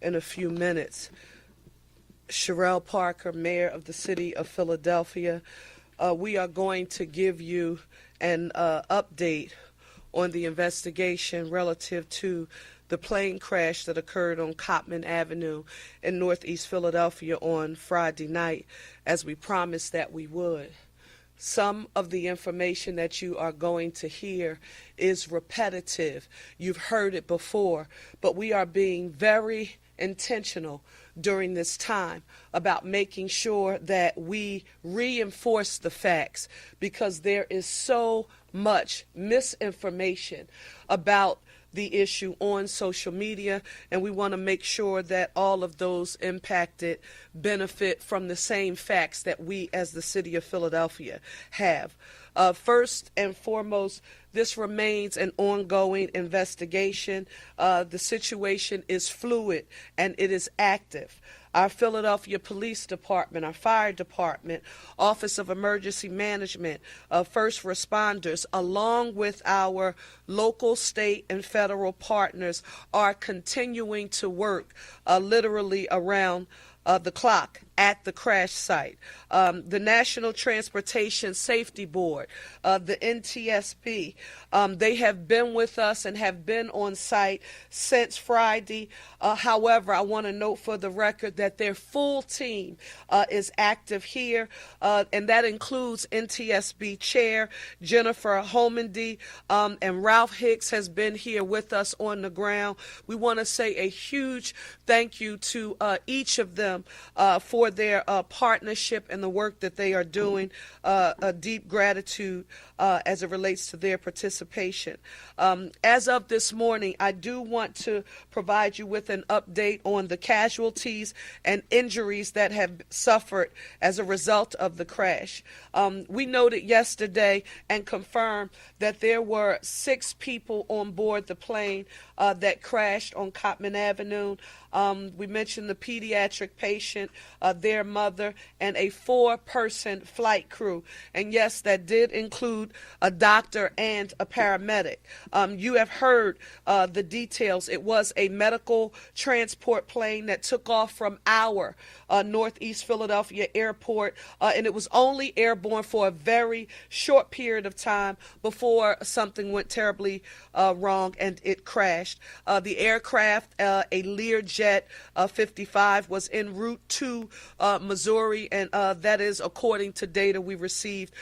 in a few minutes. Sherelle Parker, Mayor of the City of Philadelphia. We are going to give you an update on the investigation relative to the plane crash that occurred on Cottman Avenue in Northeast Philadelphia on Friday night, as we promised that we would. Some of the information that you are going to hear is repetitive. You've heard it before, but we are being very intentional during this time about making sure that we reinforce the facts, because there is so much misinformation about the issue on social media, and we want to make sure that all of those impacted benefit from the same facts that we as the City of Philadelphia have. First and foremost, this remains an ongoing investigation. The situation is fluid and it is active. Our Philadelphia Police Department, our Fire Department, Office of Emergency Management, first responders, along with our local, state, and federal partners, are continuing to work literally around the clock at the crash site. The National Transportation Safety Board, the NTSB, they have been with us and have been on site since Friday. However, I want to note for the record that their full team is active here, and that includes NTSB Chair Jennifer Homendy, and Ralph Hicks has been here with us on the ground. We want to say a huge thank you to each of them for their partnership and the work that they are doing. A deep gratitude as it relates to their participation. As of this morning, I do want to provide you with an update on the casualties and injuries that have suffered as a result of the crash. We noted yesterday and confirmed that there were 6 people on board the plane that crashed on Cottman Avenue. We mentioned the pediatric patient, their mother, and a 4-person flight crew. And yes, that did include a doctor and a paramedic. You have heard the details. It was a medical transport plane that took off from our Northeast Philadelphia airport, and it was only airborne for a very short period of time before something went terribly wrong and it crashed. The aircraft, a Learjet 55, was en route to Missouri, and that is according to data we received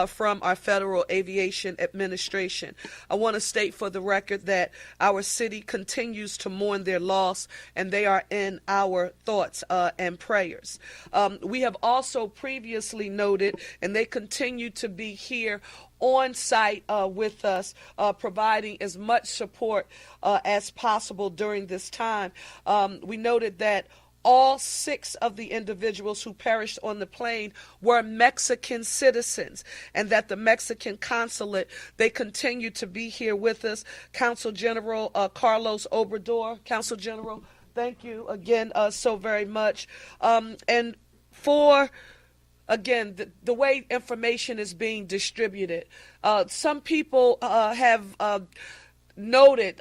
from our Federal Aviation Administration. I want to state for the record that our city continues to mourn their loss, and they are in our thoughts and prayers. We have also previously noted, and they continue to be here on site with us, providing as much support as possible during this time. We noted that all 6 of the individuals who perished on the plane were Mexican citizens, and that the Mexican consulate, they continue to be here with us. Consul General Carlos Obrador. Consul General, thank you again so very much. And for again, the way information is being distributed, some people have noted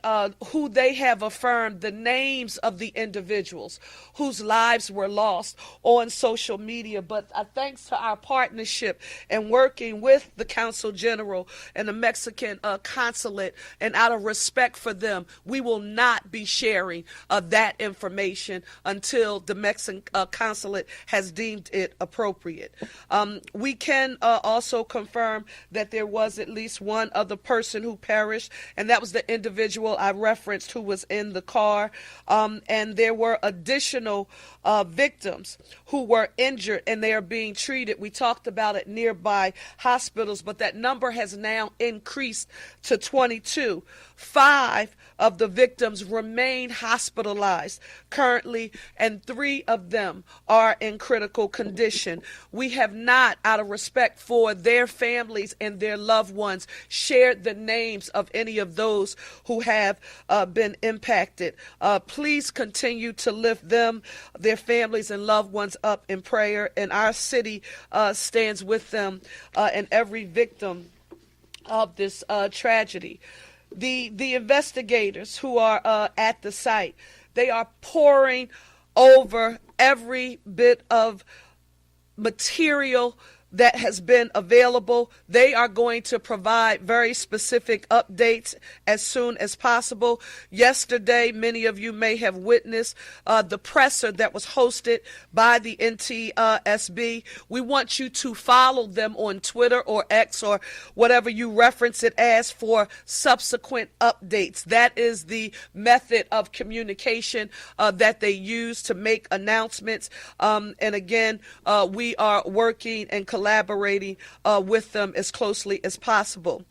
who they have affirmed the names of the individuals whose lives were lost on social media. But thanks to our partnership and working with the Consul General and the Mexican consulate, and out of respect for them, we will not be sharing that information until the Mexican consulate has deemed it appropriate. We can also confirm that there was at least one other person who perished, and that was the individual I referenced who was in the car, and there were additional victims who were injured, and they are being treated. We talked about it, nearby hospitals, but that number has now increased to 22. 5 of the victims remain hospitalized currently, and 3 of them are in critical condition. We have not, out of respect for their families and their loved ones, shared the names of any of those who have been impacted. Please continue to lift them, their families, and loved ones up in prayer, and our city stands with them and every victim of this tragedy. The investigators who are at the site, They are pouring over every bit of material that has been available. They are going to provide very specific updates as soon as possible. Yesterday, many of you may have witnessed the presser that was hosted by the NTSB. We want you to follow them on Twitter or X or whatever you reference it as for subsequent updates. That is the method of communication that they use to make announcements. And again, we are working and collaborating with them as closely as possible.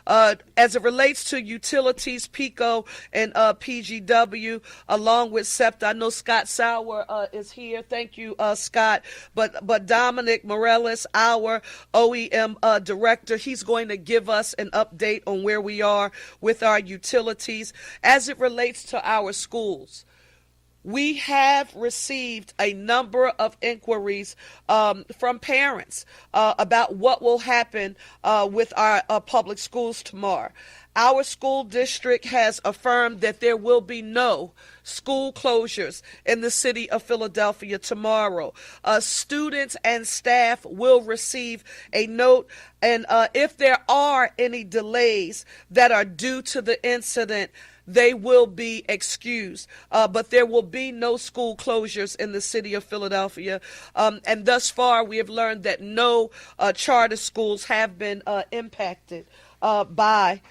As it relates to utilities, PICO and PGW, along with SEPTA, I know Scott Sauer is here. Thank you, Scott. But Dominic Morales, our OEM director, he's going to give us an update on where we are with our utilities. As it relates to our schools, we have received a number of inquiries from parents about what will happen with our public schools tomorrow. Our school district has affirmed that there will be no school closures in the city of Philadelphia tomorrow. Students and staff will receive a note, and if there are any delays that are due to the incident, they will be excused, but there will be no school closures in the city of Philadelphia. And thus far, we have learned that no charter schools have been impacted by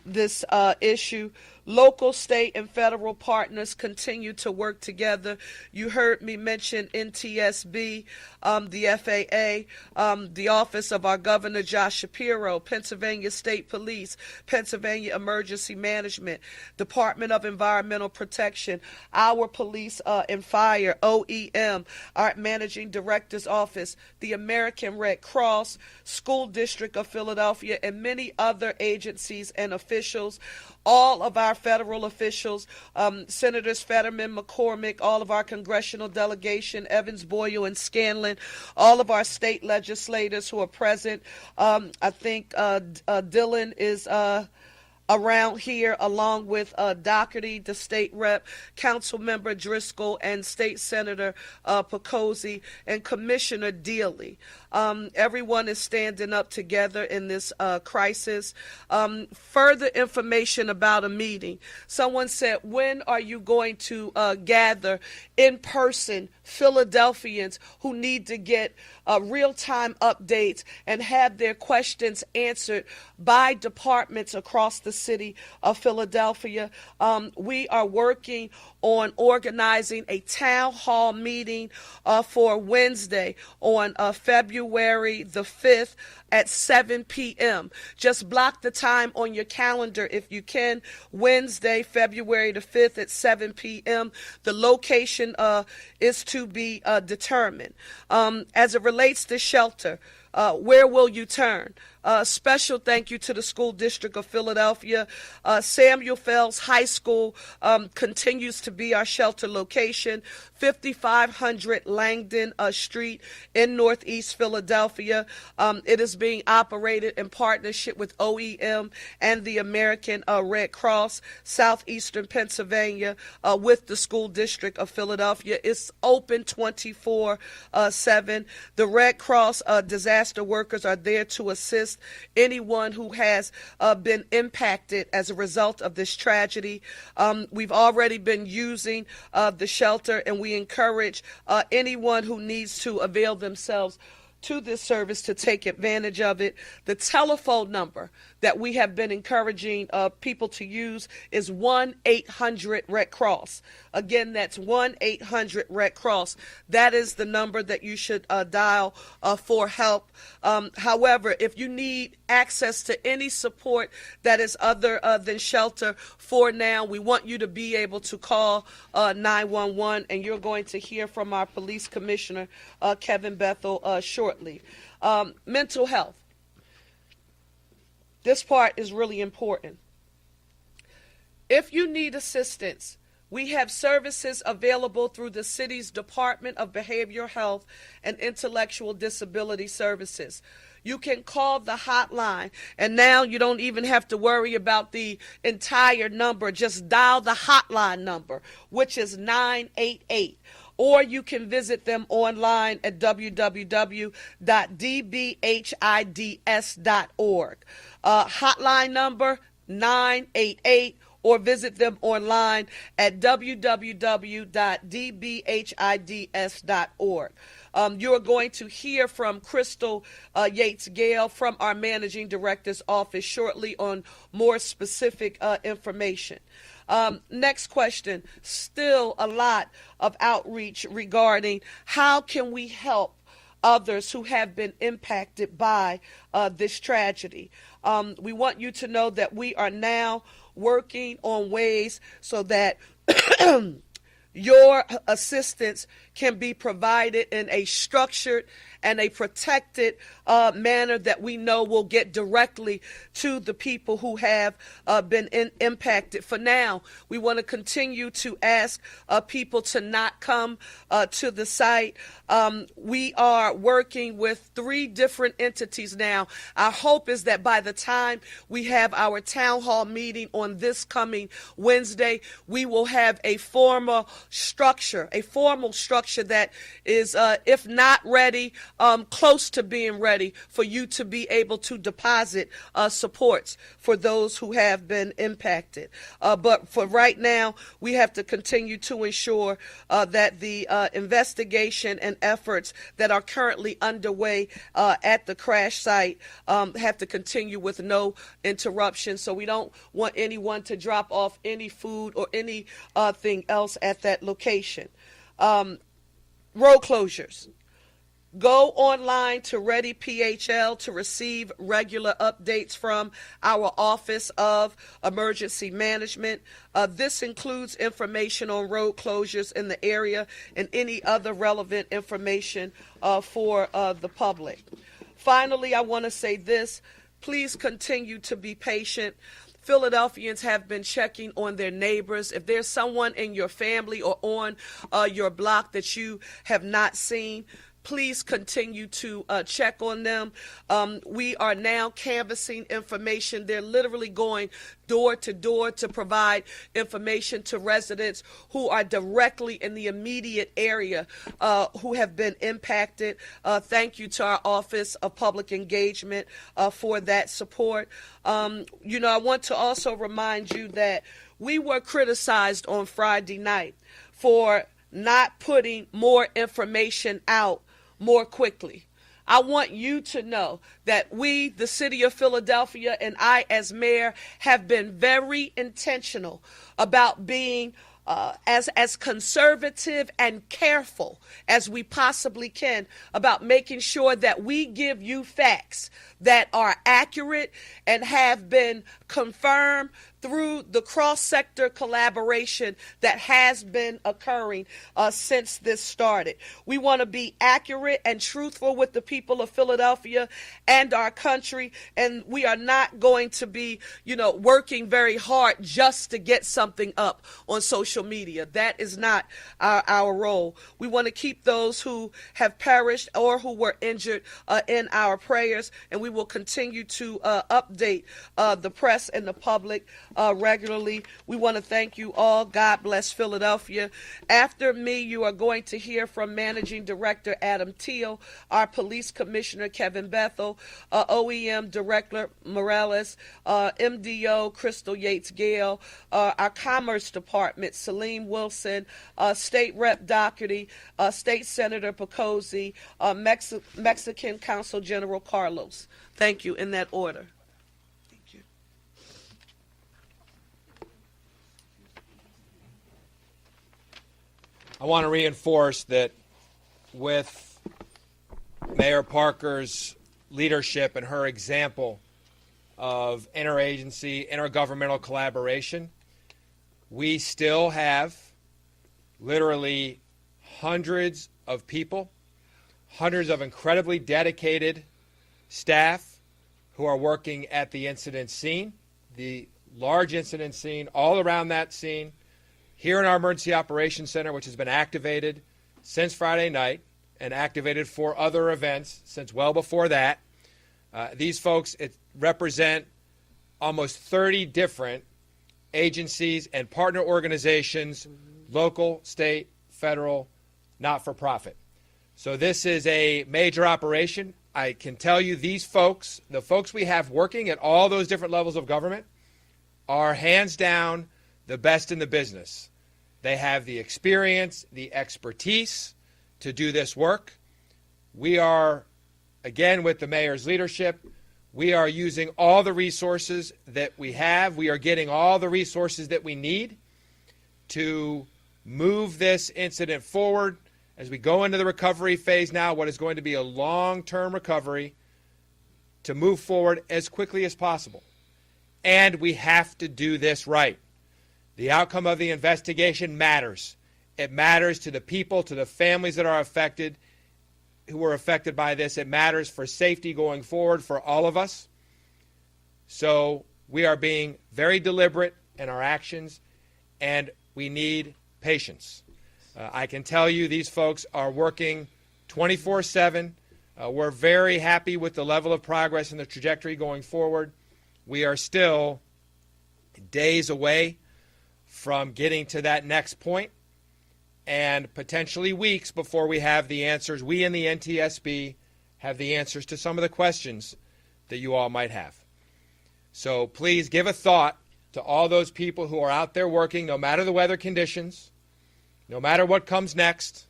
this issue. Local, state, and federal partners continue to work together. You heard me mention NTSB, the FAA, the Office of our Governor Josh Shapiro, Pennsylvania State Police, Pennsylvania Emergency Management, Department of Environmental Protection, our Police and Fire, OEM, our Managing Director's Office, the American Red Cross, School District of Philadelphia, and many other agencies and officials. All of our federal officials, Senators Fetterman, McCormick, all of our congressional delegation, Evans, Boyle, and Scanlon, all of our state legislators who are present. I think Dylan is around here, along with Doherty, the state rep, council member Driscoll, and state senator Picozzi, and Commissioner Dealey. Everyone is standing up together in this crisis. Further information about a meeting. Someone said, when are you going to gather in person Philadelphians who need to get real-time updates and have their questions answered by departments across the city of Philadelphia? We are working on organizing a town hall meeting for Wednesday on February the 5th at 7 p.m. Just block the time on your calendar if you can. Wednesday, February the 5th at 7 p.m. The location is to be determined. As it relates to shelter, where will you turn? Special thank you to the School District of Philadelphia. Samuel Fells High School continues to be our shelter location, 5500 Langdon Street in Northeast Philadelphia. It is being operated in partnership with OEM and the American Red Cross, Southeastern Pennsylvania, with the School District of Philadelphia. It's open 24/7. The Red Cross disaster workers are there to assist anyone who has been impacted as a result of this tragedy. We've already been using the shelter, and we encourage anyone who needs to avail themselves to this service to take advantage of it. The telephone number that we have been encouraging people to use is 1-800-RED-CROSS. Again, that's 1-800-RED-CROSS. That is the number that you should dial for help. However, if you need access to any support that is other than shelter for now, we want you to be able to call 911, and you're going to hear from our police commissioner, Kevin Bethel, shortly. Mental health. This part is really important. If you need assistance, we have services available through the city's Department of Behavioral Health and Intellectual Disability Services. you can call the hotline. And now you don't even have to worry about the entire number. Just dial the hotline number, which is 988. Or you can visit them online at www.dbhids.org. Hotline number 988, or visit them online at www.dbhids.org. You are going to hear from Crystal Yates Gale from our Managing Director's office shortly on more specific information. Next question, still a lot of outreach regarding how can we help others who have been impacted by this tragedy. We want you to know that we are now working on ways so that your assistance can be provided in a structured and a protected manner that we know will get directly to the people who have been impacted. For now, we want to continue to ask people to not come to the site. We are working with 3 different entities now. Our hope is that by the time we have our town hall meeting on this coming Wednesday, we will have a formal structure that is, if not ready, close to being ready for you to be able to deposit supports for those who have been impacted. But for right now, we have to continue to ensure that the investigation and efforts that are currently underway at the crash site have to continue with no interruption. So we don't want anyone to drop off any food or anything else at that location. Road closures. Go online to Ready PHL to receive regular updates from our Office of Emergency Management. This includes information on road closures in the area and any other relevant information for the public. Finally, I want to say this. Please continue to be patient. Philadelphians have been checking on their neighbors. If there's someone in your family or on your block that you have not seen, please continue to check on them. We are now canvassing information. They're literally going door to door to provide information to residents who are directly in the immediate area who have been impacted. Thank you to our Office of Public Engagement for that support. I want to also remind you that we were criticized on Friday night for not putting more information out more quickly. I want you to know that we, the city of Philadelphia, and I as mayor have been very intentional about being as conservative and careful as we possibly can about making sure that we give you facts that are accurate and have been confirmed through the cross-sector collaboration that has been occurring since this started. We want to be accurate and truthful with the people of Philadelphia and our country, and we are not going to be, working very hard just to get something up on social media. That is not our role. We want to keep those who have perished or who were injured in our prayers, and we will continue to update the press and the public regularly. We want to thank you all. God bless Philadelphia. After me, you are going to hear from Managing Director Adam Teal, our Police Commissioner Kevin Bethel, OEM Director Morales, MDO Crystal Yates Gale, our Commerce Department Salim Wilson, State Rep Doherty, State Senator Picozzi, Mexican Consul General Carlos. Thank you, in that order. Thank you. I want to reinforce that with Mayor Parker's leadership and her example of interagency, intergovernmental collaboration, we still have literally hundreds of people, hundreds of incredibly dedicated staff who are working at the incident scene, the large incident scene, all around that scene, here in our Emergency Operations Center, which has been activated since Friday night and activated for other events since well before that. These folks represent almost 30 different agencies and partner organizations, local, state, federal, not-for-profit. So this is a major operation. I can tell you these folks, the folks we have working at all those different levels of government, are hands down the best in the business. They have the experience, the expertise to do this work. We are, again, with the mayor's leadership, we are using all the resources that we have. We are getting all the resources that we need to move this incident forward as we go into the recovery phase now, what is going to be a long-term recovery, to move forward as quickly as possible. And we have to do this right. The outcome of the investigation matters. It matters to the people, to the families that are affected, who were affected by this. It matters for safety going forward for all of us. So we are being very deliberate in our actions, and we need patience. I can tell you these folks are working 24/7. We're very happy with the level of progress and the trajectory going forward. We are still days away from getting to that next point, and potentially weeks before we have the answers. We in the NTSB have the answers to some of the questions that you all might have. So please give a thought to all those people who are out there working, no matter the weather conditions, no matter what comes next,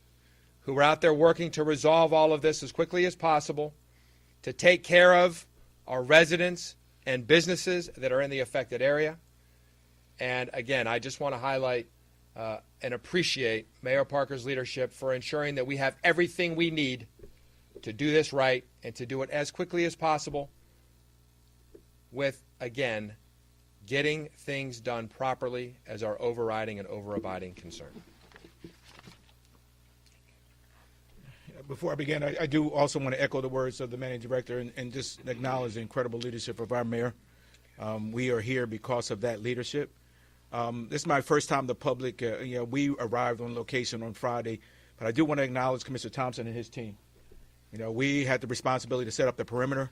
who are out there working to resolve all of this as quickly as possible, to take care of our residents and businesses that are in the affected area. And again, I just want to highlight and appreciate Mayor Parker's leadership for ensuring that we have everything we need to do this right and to do it as quickly as possible with, again, getting things done properly as our overriding and overabiding concern. Before I begin, I do also want to echo the words of the managing director and just acknowledge the incredible leadership of our mayor. We are here because of that leadership. This is my first time the public, we arrived on location on Friday, but I do want to acknowledge Commissioner Thompson and his team. We had the responsibility to set up the perimeter,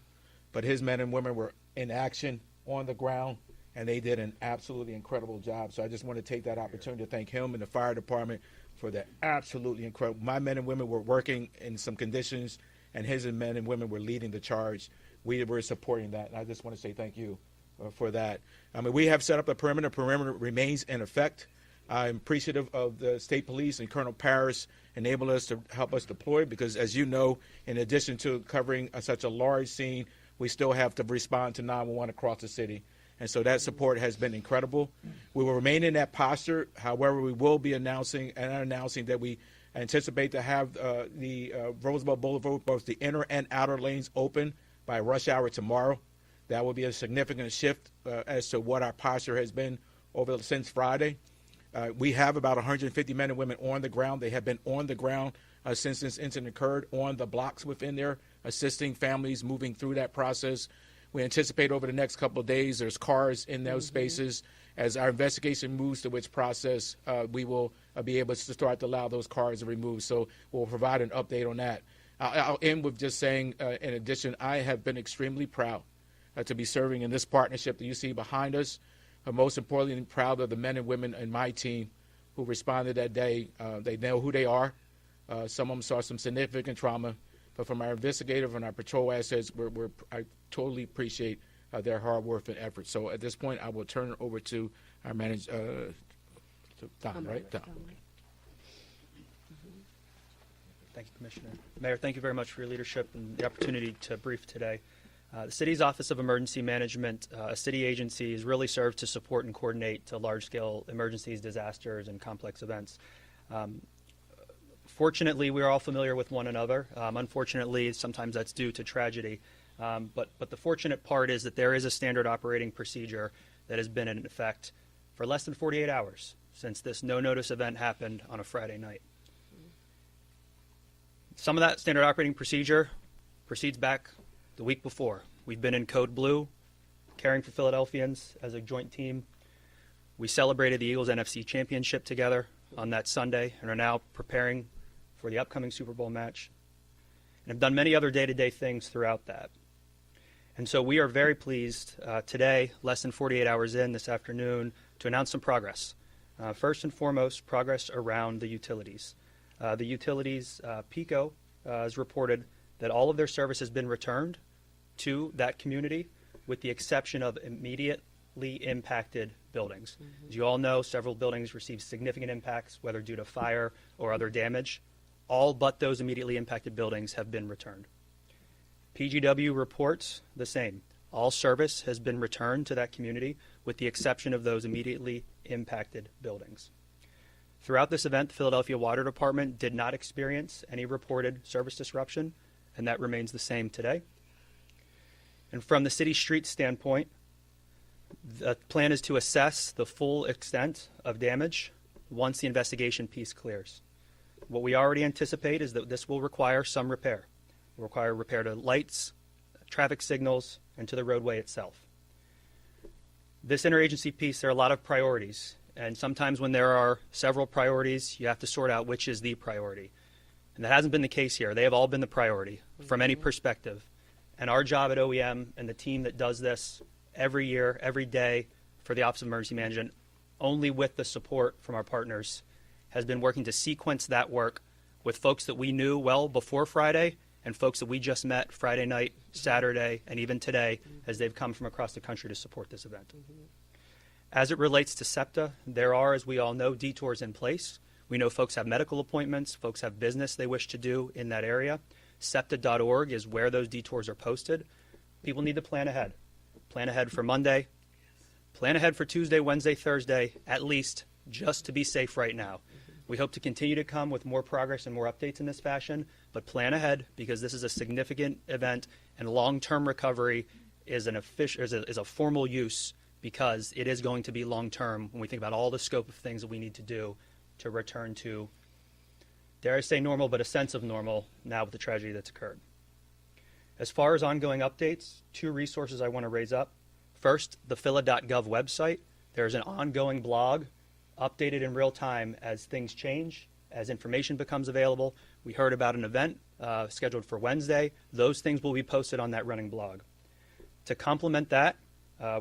but his men and women were in action on the ground, and they did an absolutely incredible job. So I just want to take that opportunity to thank him and the fire department for the absolutely incredible. My men and women were working in some conditions, and his men and women were leading the charge. We were supporting that, and I just want to say thank you for that. I mean, we have set up a perimeter. The perimeter remains in effect. I'm appreciative of the state police and Colonel Parrish enabling us to help us deploy because, as you know, in addition to covering such a large scene, we still have to respond to 911 across the city. And so that support has been incredible. We will remain in that posture. However, we will be announcing that we anticipate to have the Roosevelt Boulevard, both the inner and outer lanes, open by rush hour tomorrow. That will be a significant shift as to what our posture has been since Friday. We have about 150 men and women on the ground. They have been on the ground since this incident occurred, on the blocks within there, assisting families moving through that process. We anticipate over the next couple of days there's cars in those spaces. As our investigation moves to which process, we will be able to start to allow those cars to remove. So we'll provide an update on that. I'll end with just saying, in addition, I have been extremely proud to be serving in this partnership that you see behind us. But most importantly, I'm proud of the men and women in my team who responded that day. They know who they are. Some of them saw some significant trauma. But from our investigative and our patrol assets, I totally appreciate their hard work and effort. So at this point, I will turn it over to our manager, to Don, right? Don. Thank you, Commissioner. Mayor, thank you very much for your leadership and the opportunity to brief today. The City's Office of Emergency Management, a city agency, is really served to support and coordinate to large-scale emergencies, disasters, and complex events. Fortunately, we are all familiar with one another. Unfortunately, sometimes that's due to tragedy. But the fortunate part is that there is a standard operating procedure that has been in effect for less than 48 hours since this no-notice event happened on a Friday night. Some of that standard operating procedure proceeds back the week before. We've been in Code Blue, caring for Philadelphians as a joint team. We celebrated the Eagles NFC championship together on that Sunday and are now preparing for the upcoming Super Bowl match, and have done many other day-to-day things throughout that. And so we are very pleased today, less than 48 hours in this afternoon, to announce some progress. First and foremost, progress around the utilities. The utilities, PECO, has reported that all of their service has been returned to that community, with the exception of immediately impacted buildings. As you all know, several buildings received significant impacts, whether due to fire or other damage. All but those immediately impacted buildings have been returned. PGW reports the same. All service has been returned to that community, with the exception of those immediately impacted buildings. Throughout this event, the Philadelphia Water Department did not experience any reported service disruption, and that remains the same today. And from the city street standpoint, the plan is to assess the full extent of damage once the investigation piece clears. What we already anticipate is that this will require some repair. It will require repair to lights, traffic signals, and to the roadway itself. This interagency piece, there are a lot of priorities, and sometimes when there are several priorities, you have to sort out which is the priority. And that hasn't been the case here. They have all been the priority from any perspective. And our job at OEM and the team that does this every year, every day for the Office of Emergency Management, only with the support from our partners, has been working to sequence that work with folks that we knew well before Friday and folks that we just met Friday night, Saturday, and even today as they've come from across the country to support this event. As it relates to SEPTA, there are, as we all know, detours in place. We know folks have medical appointments, folks have business they wish to do in that area. SEPTA.org is where those detours are posted. People need to plan ahead. Plan ahead for Monday. Plan ahead for Tuesday, Wednesday, Thursday, at least, just to be safe right now. We hope to continue to come with more progress and more updates in this fashion, but plan ahead because this is a significant event, and long-term recovery is a formal use because it is going to be long-term when we think about all the scope of things that we need to do to return to, dare I say normal, but a sense of normal now with the tragedy that's occurred. As far as ongoing updates, two resources I want to raise up. First, the phila.gov website. There's an ongoing blog updated in real time as things change, as information becomes available. We heard about an event scheduled for Wednesday. Those things will be posted on that running blog. To complement that,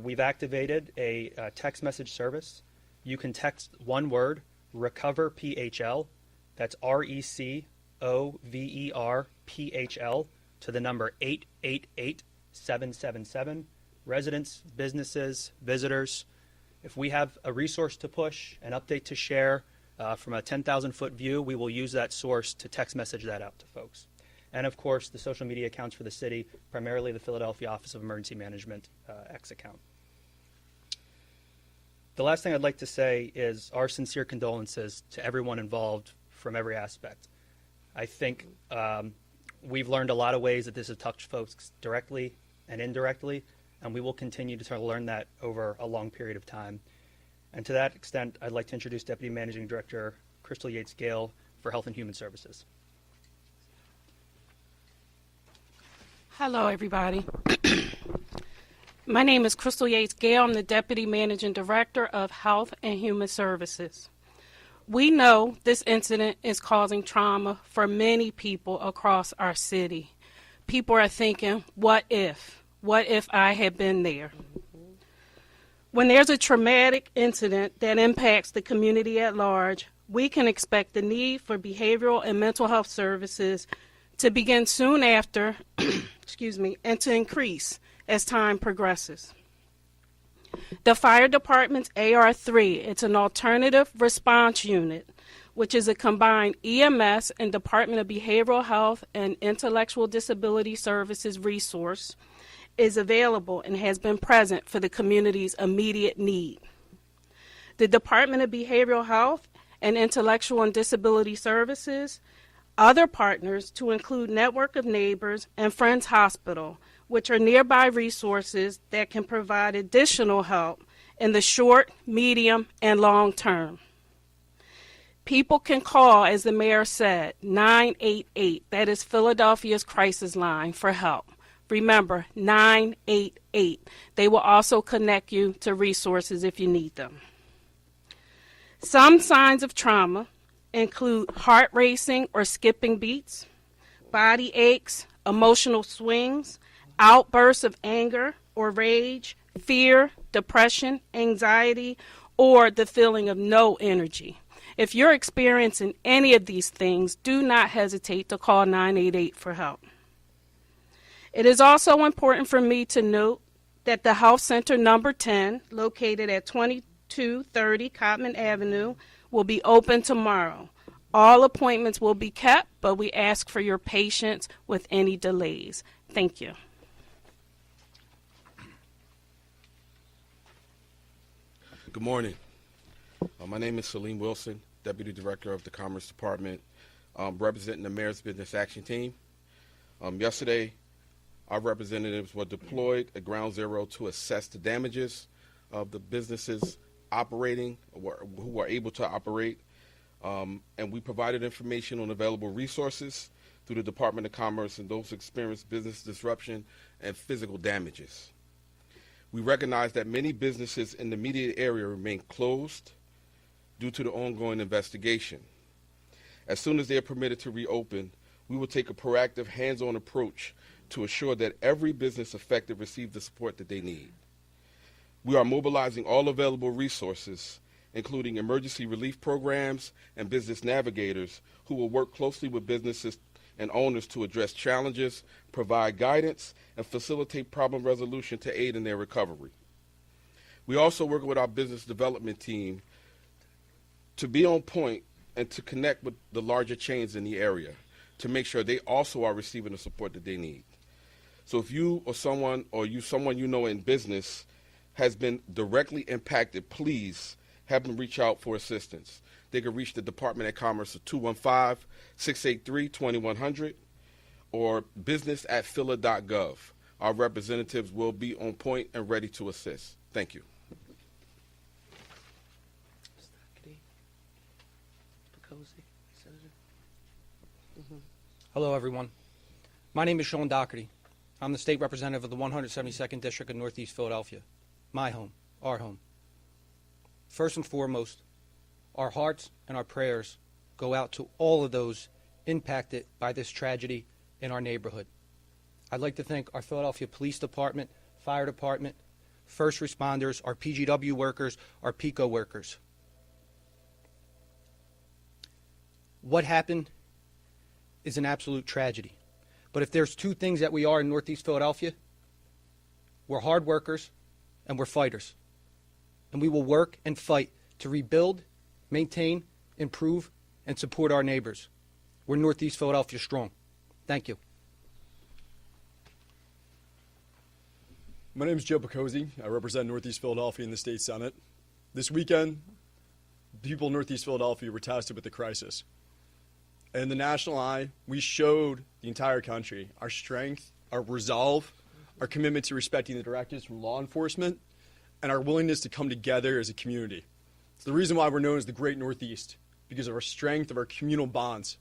we've activated a text message service. You can text one word, Recover PHL. That's RECOVERPHL to the number 888-777. Residents, businesses, visitors. If we have a resource to push, an update to share from a 10,000-foot view, we will use that source to text message that out to folks. And of course, the social media accounts for the city, primarily the Philadelphia Office of Emergency Management X account. The last thing I'd like to say is our sincere condolences to everyone involved from every aspect. I think we've learned a lot of ways that this has touched folks directly and indirectly, and we will continue to learn that over a long period of time. And to that extent, I'd like to introduce Deputy Managing Director Crystal Yates-Gale for Health and Human Services. Hello, everybody. My name is Crystal Yates-Gale. I'm the Deputy Managing Director of Health and Human Services. We know this incident is causing trauma for many people across our city. People are thinking, what if? What if I had been there? When there's a traumatic incident that impacts the community at large, we can expect the need for behavioral and mental health services to begin soon after, and to increase as time progresses. The fire department's AR3, it's an alternative response unit, which is a combined EMS and Department of Behavioral Health and Intellectual Disability Services resource, is available and has been present for the community's immediate need. The Department of Behavioral Health and Intellectual and Disability Services, other partners to include Network of Neighbors and Friends Hospital, which are nearby resources that can provide additional help in the short, medium, and long term. People can call, as the mayor said, 988. That is Philadelphia's crisis line for help. Remember, 988. They will also connect you to resources if you need them. Some signs of trauma include heart racing or skipping beats, body aches, emotional swings, outbursts of anger or rage, fear, depression, anxiety, or the feeling of no energy. If you're experiencing any of these things, do not hesitate to call 988 for help. It is also important for me to note that the Health Center number 10, located at 2230 Cotman Avenue, will be open tomorrow. All appointments will be kept, but we ask for your patience with any delays. Thank you. Good morning. My name is Salim Wilson, Deputy Director of the Commerce Department, representing the Mayor's Business Action Team. Yesterday, our representatives were deployed at Ground Zero to assess the damages of the businesses operating, who were able to operate, and we provided information on available resources through the Department of Commerce and those who experienced business disruption and physical damages. We recognize that many businesses in the immediate area remain closed due to the ongoing investigation. As soon as they are permitted to reopen, we will take a proactive, hands-on approach to ensure that every business affected receives the support that they need. We are mobilizing all available resources, including emergency relief programs and business navigators who will work closely with businesses and owners to address challenges, provide guidance, and facilitate problem resolution to aid in their recovery. We also work with our business development team to be on point and to connect with the larger chains in the area to make sure they also are receiving the support that they need. So if you or someone you know in business has been directly impacted, please have them reach out for assistance. They can reach the Department of Commerce at 215-683-2100 or business@phila.gov. Our representatives will be on point and ready to assist. Thank you. Hello, everyone. My name is Sean Doherty. I'm the state representative of the 172nd District of Northeast Philadelphia. My home, our home. First and foremost, our hearts and our prayers go out to all of those impacted by this tragedy in our neighborhood. I'd like to thank our Philadelphia Police Department, Fire Department, first responders, our PGW workers, our PICO workers. What happened is an absolute tragedy. But if there's two things that we are in Northeast Philadelphia, we're hard workers and we're fighters. And we will work and fight to rebuild, maintain, improve, and support our neighbors. We're Northeast Philadelphia strong. Thank you. My name is Joe Picozzi. I represent Northeast Philadelphia in the State Senate. This weekend, the people of Northeast Philadelphia were tasted with the crisis. In the national eye, we showed the entire country our strength, our resolve, our commitment to respecting the directives from law enforcement, and our willingness to come together as a community. It's the reason why we're known as the Great Northeast, because of our strength, of our communal bonds.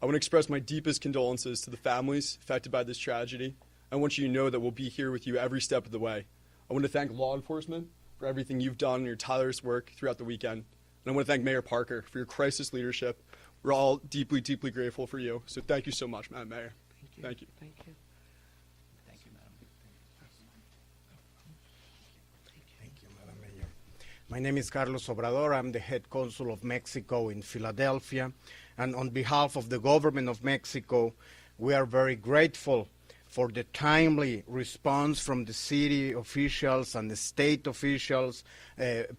I want to express my deepest condolences to the families affected by this tragedy. I want you to know that we'll be here with you every step of the way. I want to thank law enforcement for everything you've done and your tireless work throughout the weekend. And I want to thank Mayor Parker for your crisis leadership. We're all deeply, deeply grateful for you. So thank you so much, Madam Mayor. Thank you. Thank you. Thank you, Madam Mayor. My name is Carlos Obrador. I'm the head consul of Mexico in Philadelphia. And on behalf of the government of Mexico, we are very grateful for the timely response from the city officials and the state officials,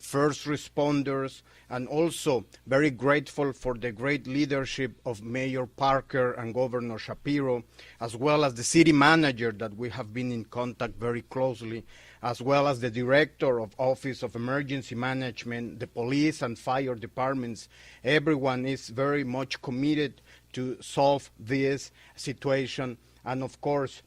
first responders, and also very grateful for the great leadership of Mayor Parker and Governor Shapiro, as well as the city manager that we have been in contact very closely, as well as the director of Office of Emergency Management, the police and fire departments. Everyone is very much committed to solve this situation. And of course,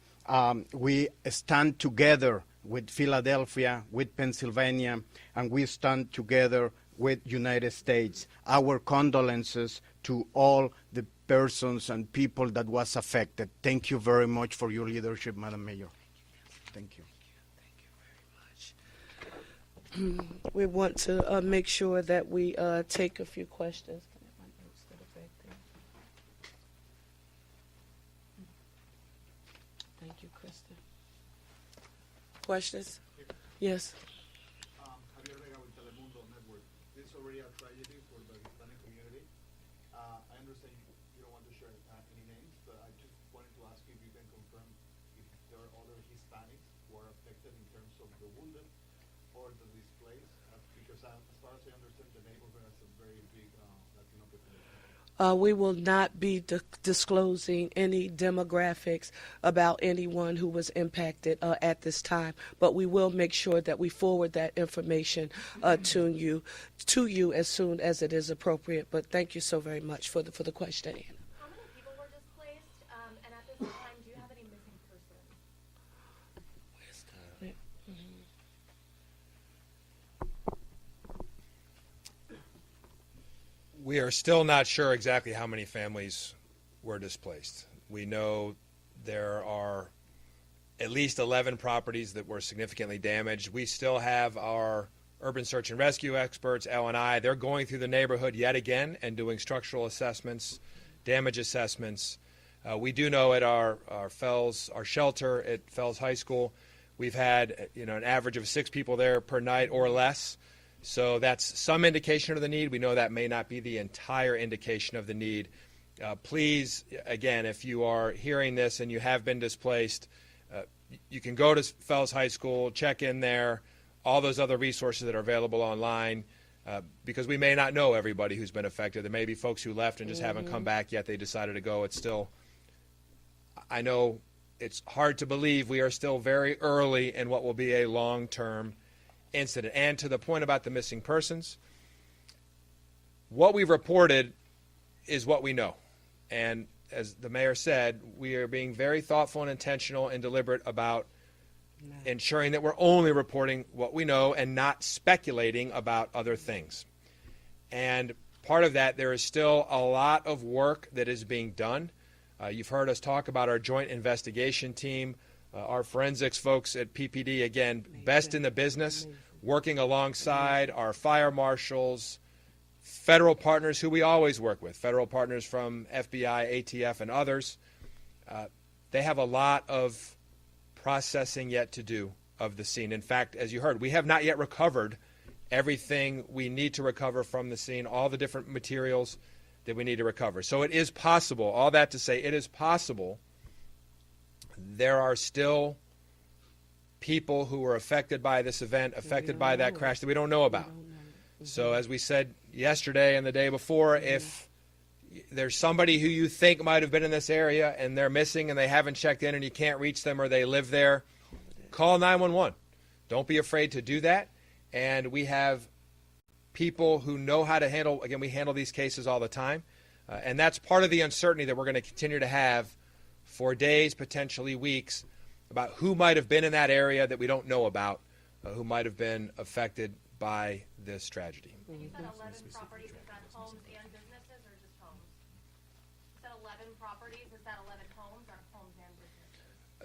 we stand together with Philadelphia, with Pennsylvania, and we stand together with United States. Our condolences to all the persons and people that was affected. Thank you very much for your leadership, Madam Mayor. Thank you. We want to make sure that we take a few questions. Thank you, Kristen. Questions? Yes. Javier Vega with Telemundo Network. This is already a tragedy for the Hispanic community. I understand you don't want to share any names, but I just wanted to ask you if you can confirm if there are other Hispanics who are affected in terms of the wounded or the displaced, because as far as I understand, the neighborhood has a very big Latino population. We will not be disclosing any demographics about anyone who was impacted at this time, but we will make sure that we forward that information to you as soon as it is appropriate. But thank you so very much for the question, Anna. How many people were displaced? And at this time, do you have any missing persons? We are still not sure exactly how many families were displaced. We know there are at least 11 properties that were significantly damaged. We still have our urban search and rescue experts, L&I. They're going through the neighborhood yet again and doing structural assessments, damage assessments. We do know at our shelter at Fells High School, we've had an average of 6 people there per night or less. So that's some indication of the need. We know that may not be the entire indication of the need. Please, again, if you are hearing this and you have been displaced, you can go to Fells High School, check in there, all those other resources that are available online, because we may not know everybody who's been affected. There may be folks who left and just haven't come back yet. They decided to go. It's still, I know it's hard to believe we are still very early in what will be a long-term incident. And to the point about the missing persons, what we've reported is what we know. And as the mayor said, we are being very thoughtful and intentional and deliberate about ensuring that we're only reporting what we know and not speculating about other things. And part of that, there is still a lot of work that is being done. You've heard us talk about our joint investigation team, our forensics folks at PPD, again, best in the business, working alongside our fire marshals, federal partners who we always work with, federal partners from FBI, ATF, and others. They have a lot of processing yet to do of the scene. In fact, as you heard, we have not yet recovered everything we need to recover from the scene, all the different materials that we need to recover. So it is possible, all that to say, it is possible there are still people who were affected by this event, affected by that crash that we don't know about. So as we said yesterday and the day before, if there's somebody who you think might have been in this area and they're missing and they haven't checked in and you can't reach them or they live there, call 911. Don't be afraid to do that. And we have people who know how to handle, again, we handle these cases all the time. And that's part of the uncertainty that we're going to continue to have for days, potentially weeks, about who might have been in that area that we don't know about, who might have been affected by this tragedy. You said 11 properties, is that homes and businesses or just homes? You said 11 properties, is that 11 homes or homes and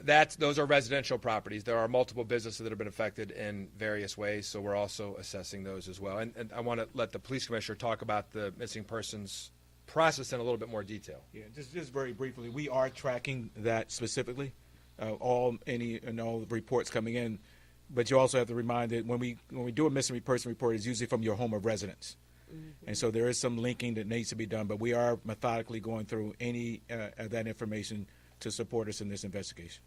businesses? Those are residential properties. There are multiple businesses that have been affected in various ways, so we're also assessing those as well. And I want to let the police commissioner talk about the missing persons process in a little bit more detail. Yeah, just very briefly, we are tracking that specifically. All reports coming in, but you also have to remind that when we do a missing person report, it's usually from your home of residence, and so there is some linking that needs to be done. But we are methodically going through any of that information to support us in this investigation.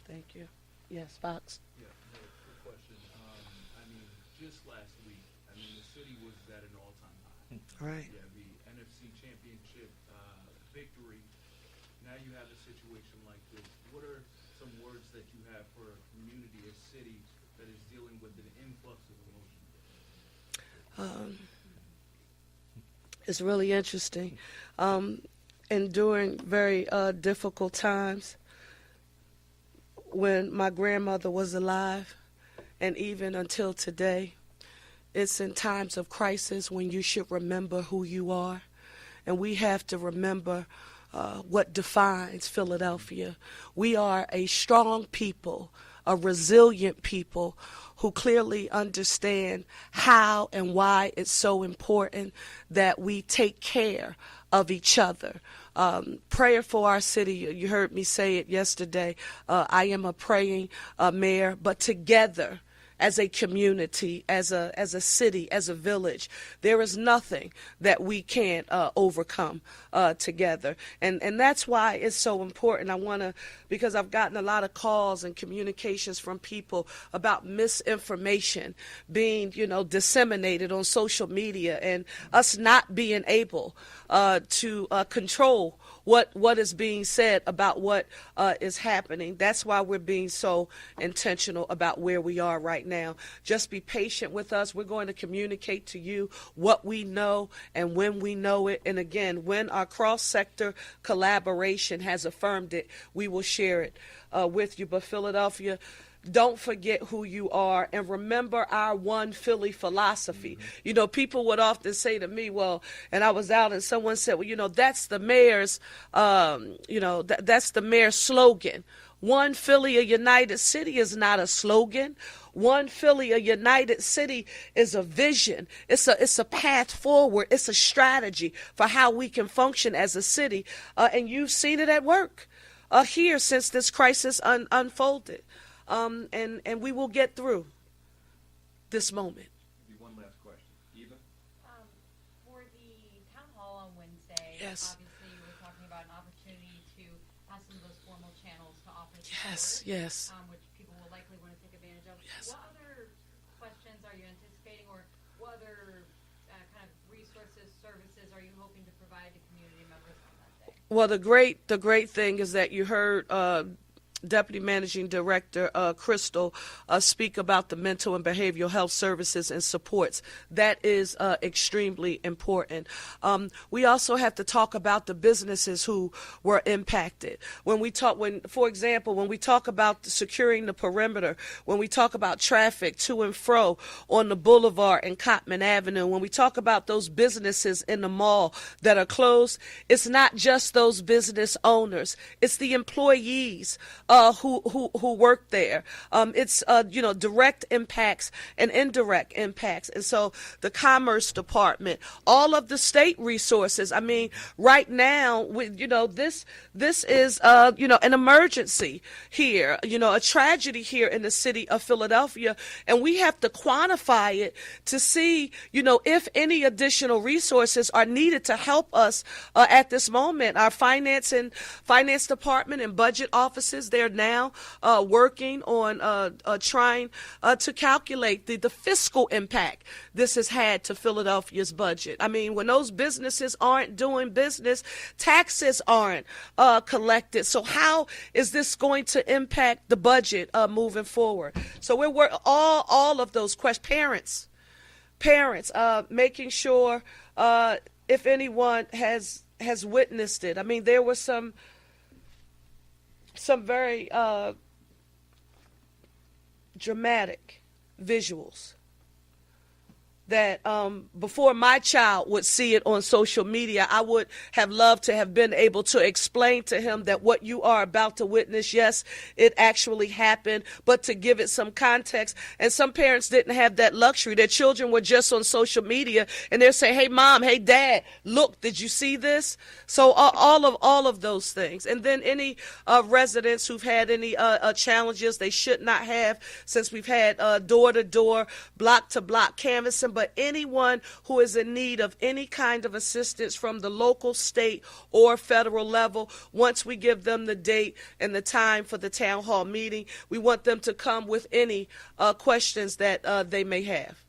Thank you. Yes, Fox. Yeah, no, quick question. Just last week, the city was at an all-time high. All right. Yeah, the NFC championship victory. Now you have a situation like this. What are some words that you have for a community, a city that is dealing with an influx of emotion? It's really interesting. And during very difficult times, when my grandmother was alive, and even until today, it's in times of crisis when you should remember who you are. And we have to remember what defines Philadelphia. We are a strong people resilient people who clearly understand how and why it's so important that we take care of each other. Prayer for our city. You heard me say it yesterday. I am a praying mayor, but together, as a community, as a city, as a village, there is nothing that we can't overcome together. And that's why it's so important. I want to, because I've gotten a lot of calls and communications from people about misinformation being, disseminated on social media and us not being able to control what is being said about what is happening. That's why we're being so intentional about where we are right now. Just be patient with us. We're going to communicate to you what we know and when we know it. And again, when our cross-sector collaboration has affirmed it, we will share it with you. But Philadelphia, don't forget who you are, and remember our one Philly philosophy. People would often say to me, well, and I was out and someone said, well, that's the mayor's, that's the mayor's slogan. One Philly, a united city is not a slogan. One Philly, a united city is a vision. It's a path forward. It's a strategy for how we can function as a city. And you've seen it at work here since this crisis unfolded. And we will get through this moment. One last question. Eva? For the town hall on Wednesday, Yes. obviously you were talking about an opportunity to have some of those formal channels to offer Yes, support, yes. which people will likely want to take advantage of. Yes. What other questions are you anticipating, or what other kind of resources, services are you hoping to provide to community members on that day? Well, the great thing is that you heard Deputy Managing Director Crystal speak about the mental and behavioral health services and supports. That is extremely important. We also have to talk about the businesses who were impacted. For example, when we talk about securing the perimeter, when we talk about traffic to and fro on the boulevard and Cottman Avenue, when we talk about those businesses in the mall that are closed, it's not just those business owners, it's the employees who work there. It's direct impacts and indirect impacts. And so the Commerce Department, all of the state resources. I mean, right now, this is an emergency here. A tragedy here in the city of Philadelphia, and we have to quantify it to see if any additional resources are needed to help us at this moment. Our finance department and budget offices, they're now working on trying to calculate the fiscal impact this has had to Philadelphia's budget. I mean, when those businesses aren't doing business, taxes aren't collected. So how is this going to impact the budget moving forward? So we're all of those questions. Parents, making sure if anyone has witnessed it. I mean, there were some very dramatic visuals that before my child would see it on social media, I would have loved to have been able to explain to him that what you are about to witness, yes, it actually happened, but to give it some context. And some parents didn't have that luxury. Their children were just on social media, and they're saying, hey, Mom, hey, Dad, look, did you see this? So all of those things. And then any residents who've had any challenges they should not have, since we've had door-to-door, block-to-block canvassing. But anyone who is in need of any kind of assistance from the local, state, or federal level, once we give them the date and the time for the town hall meeting, we want them to come with any questions that they may have.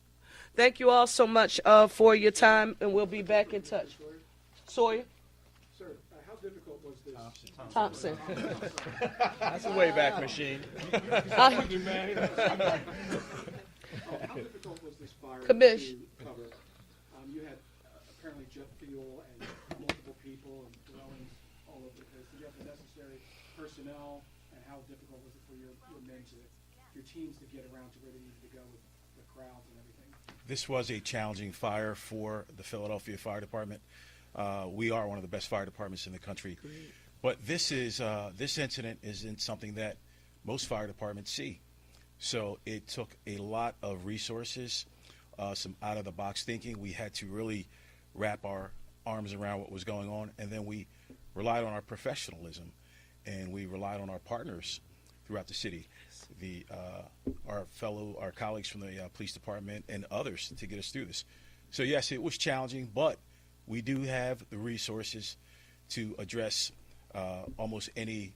Thank you all so much for your time, and we'll be back in touch. Sawyer? Sir, how difficult was this? Thompson. That's a Wayback Machine. How difficult was this fire Commish. to cover? You had apparently jet fuel and multiple people and dwellings all over the place. Did you have the necessary personnel, and how difficult was it for your men your teams to get around to where they needed to go with the crowds and everything? This was a challenging fire for the Philadelphia Fire Department. We are one of the best fire departments in the country. But this incident isn't something that most fire departments see. So it took a lot of resources, some out-of-the-box thinking. We had to really wrap our arms around what was going on, and then we relied on our professionalism, and we relied on our partners throughout the city, our colleagues from the police department and others to get us through this. So yes, it was challenging, but we do have the resources to address almost any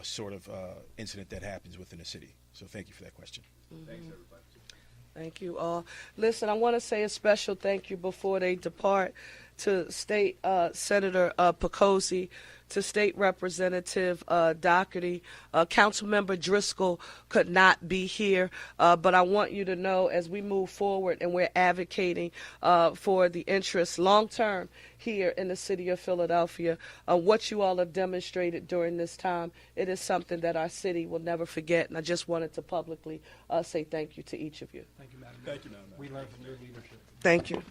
sort of incident that happens within the city. So thank you for that question. Thanks, everybody. Thank you all. Listen, I want to say a special thank you before they depart to State Senator Pecosi, to State Representative Doherty. Councilmember Driscoll could not be here, but I want you to know as we move forward and we're advocating for the interests long-term here in the city of Philadelphia, what you all have demonstrated during this time, it is something that our city will never forget, and I just wanted to publicly say thank you to each of you. Thank you, Madam Thank you, Madam Mayor. We learned from your leadership. Thank you.